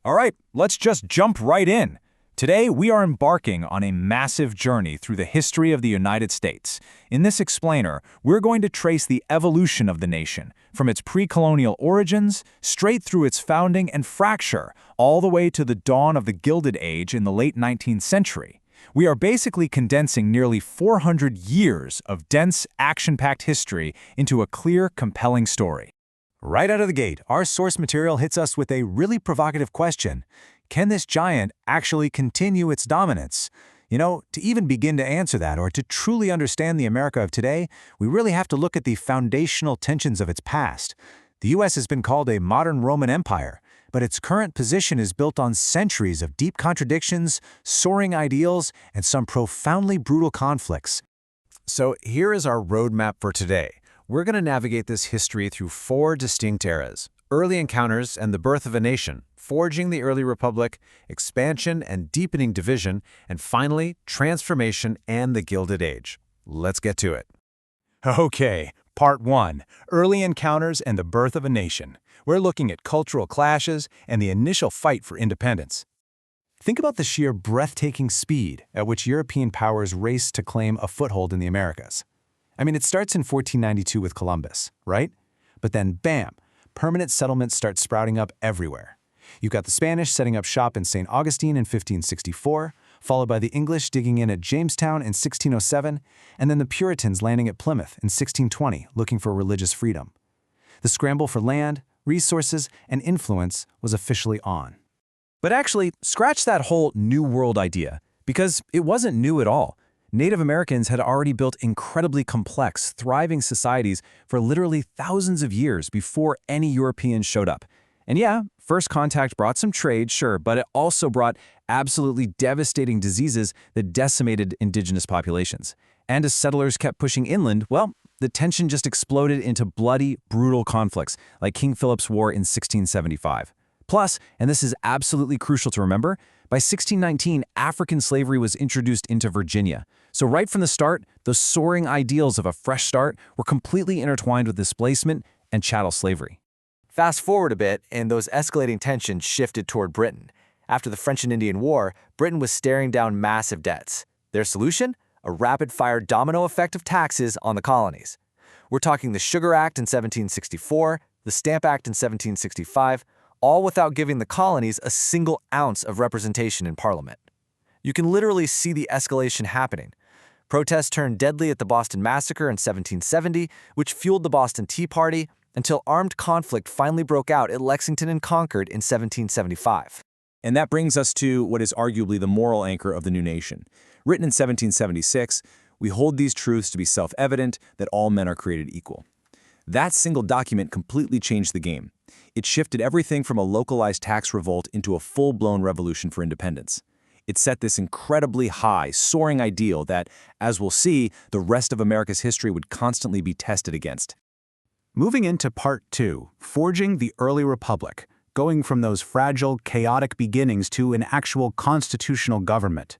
All right, let's just jump right in. Today, we are embarking on a massive journey through the history of the United States. In this explainer, we're going to trace the evolution of the nation, from its pre-colonial origins, straight through its founding and fracture, all the way to the dawn of the Gilded Age in the late 19th century. We are basically condensing nearly 400 years of dense, action-packed history into a clear, compelling story. Right out of the gate, our source material hits us with a really provocative question. Can this giant actually continue its dominance? To even begin to answer that, or to truly understand the America of today, we really have to look at the foundational tensions of its past. The U.S. has been called a modern Roman Empire, but its current position is built on centuries of deep contradictions, soaring ideals, and some profoundly brutal conflicts. So here is our roadmap for today. We're going to navigate this history through 4 distinct eras: early encounters and the birth of a nation, forging the early republic, expansion and deepening division, and finally, transformation and the Gilded Age. Let's get to it. Okay, Part 1, Early Encounters and the Birth of a Nation. We're looking at cultural clashes and the initial fight for independence. Think about the sheer breathtaking speed at which European powers raced to claim a foothold in the Americas. It starts in 1492 with Columbus, right? But then, bam, permanent settlements start sprouting up everywhere. You've got the Spanish setting up shop in St. Augustine in 1564, followed by the English digging in at Jamestown in 1607, and then the Puritans landing at Plymouth in 1620 looking for religious freedom. The scramble for land, resources, and influence was officially on. But actually, scratch that whole New World idea, because it wasn't new at all. Native Americans had already built incredibly complex, thriving societies for literally thousands of years before any Europeans showed up. And yeah, first contact brought some trade, sure, but it also brought absolutely devastating diseases that decimated indigenous populations. And as settlers kept pushing inland, well, the tension just exploded into bloody, brutal conflicts, like King Philip's War in 1675. Plus, and this is absolutely crucial to remember, by 1619, African slavery was introduced into Virginia. So right from the start, those soaring ideals of a fresh start were completely intertwined with displacement and chattel slavery. Fast forward a bit, and those escalating tensions shifted toward Britain. After the French and Indian War, Britain was staring down massive debts. Their solution? A rapid-fire domino effect of taxes on the colonies. We're talking the Sugar Act in 1764, the Stamp Act in 1765, all without giving the colonies a single ounce of representation in Parliament. You can literally see the escalation happening. Protests turned deadly at the Boston Massacre in 1770, which fueled the Boston Tea Party, until armed conflict finally broke out at Lexington and Concord in 1775. And that brings us to what is arguably the moral anchor of the new nation. Written in 1776, we hold these truths to be self-evident that all men are created equal. That single document completely changed the game. It shifted everything from a localized tax revolt into a full-blown revolution for independence. It set this incredibly high, soaring ideal that, as we'll see, the rest of America's history would constantly be tested against. Moving into Part 2, Forging the Early Republic, going from those fragile, chaotic beginnings to an actual constitutional government.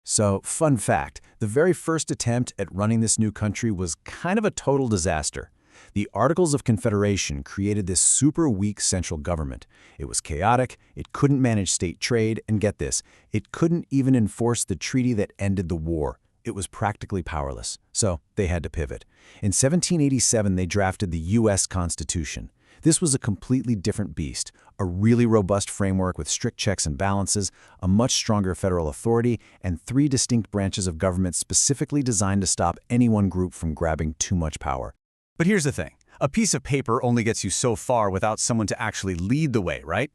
So, fun fact, the very first attempt at running this new country was kind of a total disaster. The Articles of Confederation created this super weak central government. It was chaotic, it couldn't manage state trade, and get this, it couldn't even enforce the treaty that ended the war. It was practically powerless, so they had to pivot. In 1787, they drafted the U.S. Constitution. This was a completely different beast, a really robust framework with strict checks and balances, a much stronger federal authority, and 3 distinct branches of government specifically designed to stop any one group from grabbing too much power. But here's the thing. A piece of paper only gets you so far without someone to actually lead the way, right?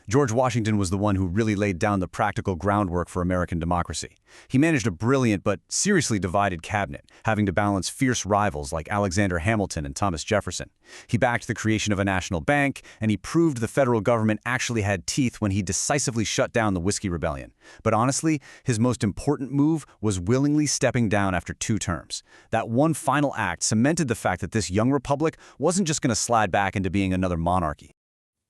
George Washington was the one who really laid down the practical groundwork for American democracy. He managed a brilliant but seriously divided cabinet, having to balance fierce rivals like Alexander Hamilton and Thomas Jefferson. He backed the creation of a national bank, and he proved the federal government actually had teeth when he decisively shut down the Whiskey Rebellion. But honestly, his most important move was willingly stepping down after 2 terms. That one final act cemented the fact that this young republic wasn't just going to slide back into being another monarchy.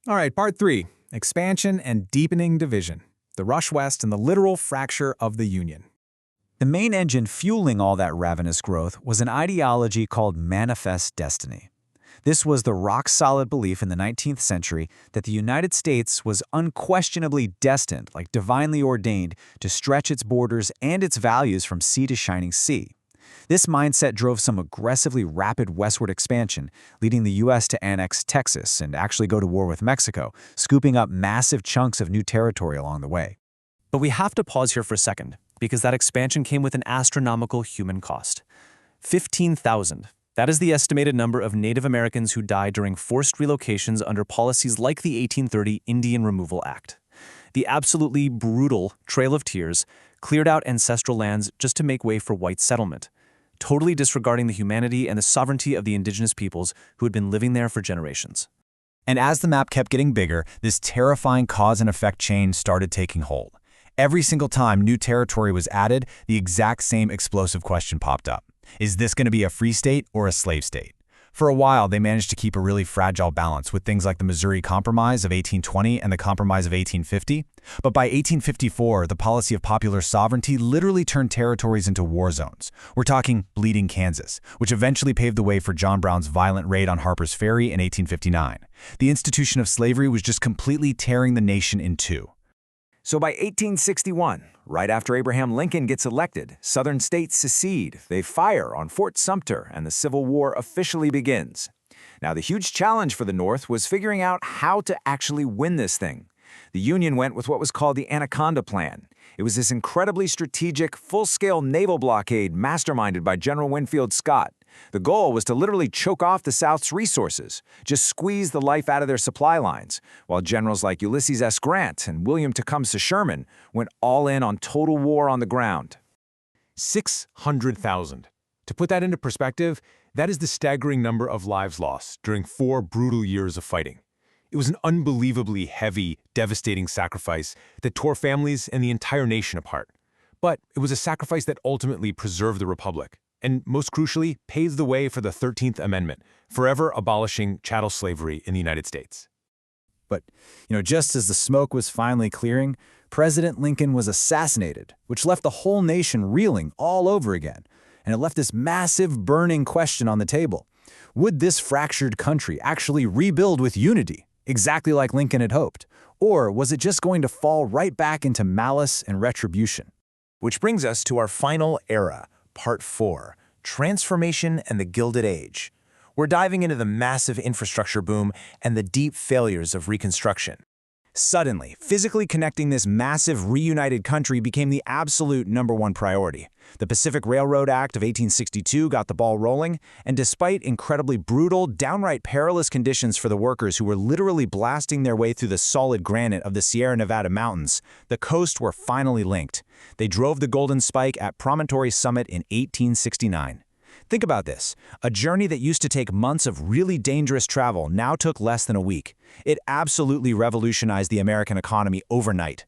All right, Part 3, Expansion and Deepening Division, the Rush West and the literal fracture of the Union. The main engine fueling all that ravenous growth was an ideology called manifest destiny. This was the rock-solid belief in the 19th century that the United States was unquestionably destined, like divinely ordained, to stretch its borders and its values from sea to shining sea. This mindset drove some aggressively rapid westward expansion, leading the U.S. to annex Texas and actually go to war with Mexico, scooping up massive chunks of new territory along the way. But we have to pause here for a second, because that expansion came with an astronomical human cost. 15,000. That is the estimated number of Native Americans who died during forced relocations under policies like the 1830 Indian Removal Act. The absolutely brutal Trail of Tears cleared out ancestral lands just to make way for white settlement, totally disregarding the humanity and the sovereignty of the indigenous peoples who had been living there for generations. And as the map kept getting bigger, this terrifying cause and effect chain started taking hold. Every single time new territory was added, the exact same explosive question popped up. Is this going to be a free state or a slave state? For a while, they managed to keep a really fragile balance with things like the Missouri Compromise of 1820 and the Compromise of 1850. But by 1854, the policy of popular sovereignty literally turned territories into war zones. We're talking Bleeding Kansas, which eventually paved the way for John Brown's violent raid on Harper's Ferry in 1859. The institution of slavery was just completely tearing the nation in two. So by 1861, right after Abraham Lincoln gets elected, Southern states secede, they fire on Fort Sumter, and the Civil War officially begins. Now, the huge challenge for the North was figuring out how to actually win this thing. The Union went with what was called the Anaconda Plan. It was this incredibly strategic, full-scale naval blockade masterminded by General Winfield Scott. The goal was to literally choke off the South's resources, just squeeze the life out of their supply lines, while generals like Ulysses S. Grant and William Tecumseh Sherman went all in on total war on the ground. 600,000. To put that into perspective, that is the staggering number of lives lost during 4 brutal years of fighting. It was an unbelievably heavy, devastating sacrifice that tore families and the entire nation apart. But it was a sacrifice that ultimately preserved the Republic, and most crucially, paved the way for the 13th Amendment, forever abolishing chattel slavery in the United States. But, just as the smoke was finally clearing, President Lincoln was assassinated, which left the whole nation reeling all over again. And it left this massive burning question on the table. Would this fractured country actually rebuild with unity, exactly like Lincoln had hoped? Or was it just going to fall right back into malice and retribution? Which brings us to our final era, Part 4, Transformation and the Gilded Age. We're diving into the massive infrastructure boom and the deep failures of Reconstruction. Suddenly, physically connecting this massive reunited country became the absolute #1 priority. The Pacific Railroad Act of 1862 got the ball rolling, and despite incredibly brutal, downright perilous conditions for the workers who were literally blasting their way through the solid granite of the Sierra Nevada mountains, the coasts were finally linked. They drove the Golden Spike at Promontory Summit in 1869. Think about this. A journey that used to take months of really dangerous travel now took less than a week. It absolutely revolutionized the American economy overnight.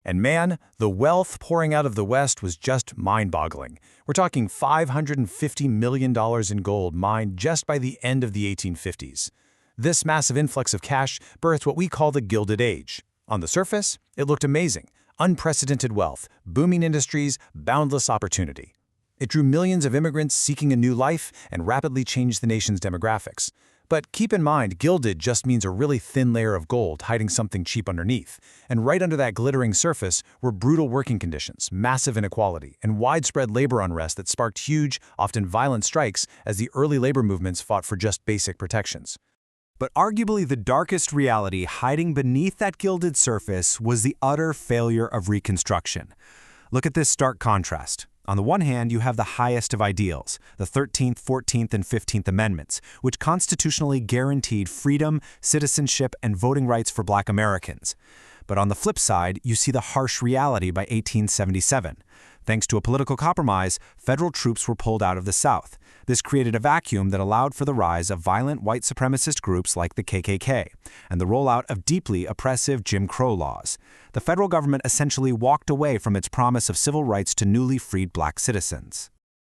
And man, the wealth pouring out of the West was just mind-boggling. We're talking $550 million in gold mined just by the end of the 1850s. This massive influx of cash birthed what we call the Gilded Age. On the surface, it looked amazing. Unprecedented wealth, booming industries, boundless opportunity. It drew millions of immigrants seeking a new life and rapidly changed the nation's demographics. But keep in mind, gilded just means a really thin layer of gold hiding something cheap underneath. And right under that glittering surface were brutal working conditions, massive inequality, and widespread labor unrest that sparked huge, often violent strikes as the early labor movements fought for just basic protections. But arguably the darkest reality hiding beneath that gilded surface was the utter failure of Reconstruction. Look at this stark contrast. On the one hand, you have the highest of ideals, the 13th, 14th, and 15th Amendments, which constitutionally guaranteed freedom, citizenship, and voting rights for Black Americans. But on the flip side, you see the harsh reality by 1877. Thanks to a political compromise, federal troops were pulled out of the South. This created a vacuum that allowed for the rise of violent white supremacist groups like the KKK and the rollout of deeply oppressive Jim Crow laws. The federal government essentially walked away from its promise of civil rights to newly freed Black citizens.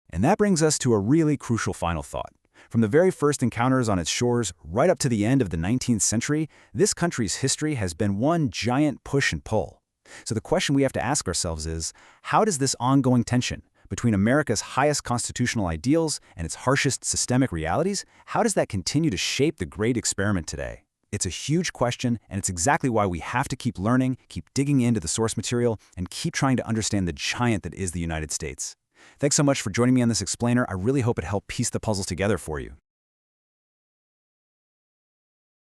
And that brings us to a really crucial final thought. From the very first encounters on its shores right up to the end of the 19th century, this country's history has been one giant push and pull. So the question we have to ask ourselves is, how does this ongoing tension between America's highest constitutional ideals and its harshest systemic realities, how does that continue to shape the great experiment today? It's a huge question, and it's exactly why we have to keep learning, keep digging into the source material, and keep trying to understand the giant that is the United States. Thanks so much for joining me on this explainer. I really hope it helped piece the puzzles together for you.